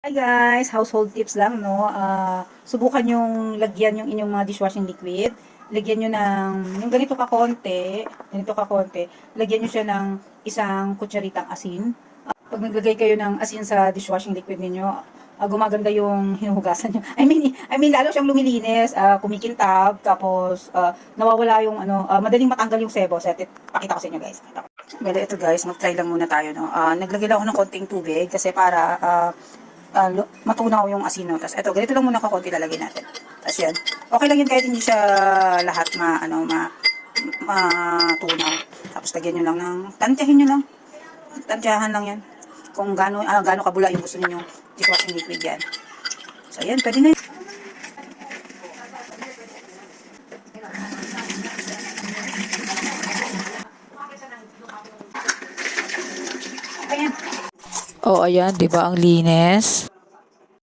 Hi guys, household tips lang, no? Subukan yung lagyan yung inyong mga dishwashing liquid. Lagyan nyo ng, yung ganito ka konti, lagyan nyo siya ng isang kutsaritang asin. Pag naglagay kayo ng asin sa dishwashing liquid ninyo, gumaganda yung hinuhugasan nyo. I mean, lalo siyang lumilinis, kumikintab, tapos nawawala yung madaling matanggal yung sebo. So, pakita ko sa inyo guys. Bale, ito guys, mag-try lang muna tayo, no? Naglagay lang ako ng konting tubig kasi para matunaw yung asino. Tapos ito, ganito lang muna kakunti lalagay natin. Tapos yan. Okay lang yun kahit hindi siya lahat matunaw. Tapos lagyan nyo lang ng, tantyahin nyo lang. Tantyahan lang yan. Kung gaano kabula yung gusto niyo dishwashing liquid yan. So yan, pwede na yun. Ayan. Oh, ayan, 'di ba ang linis?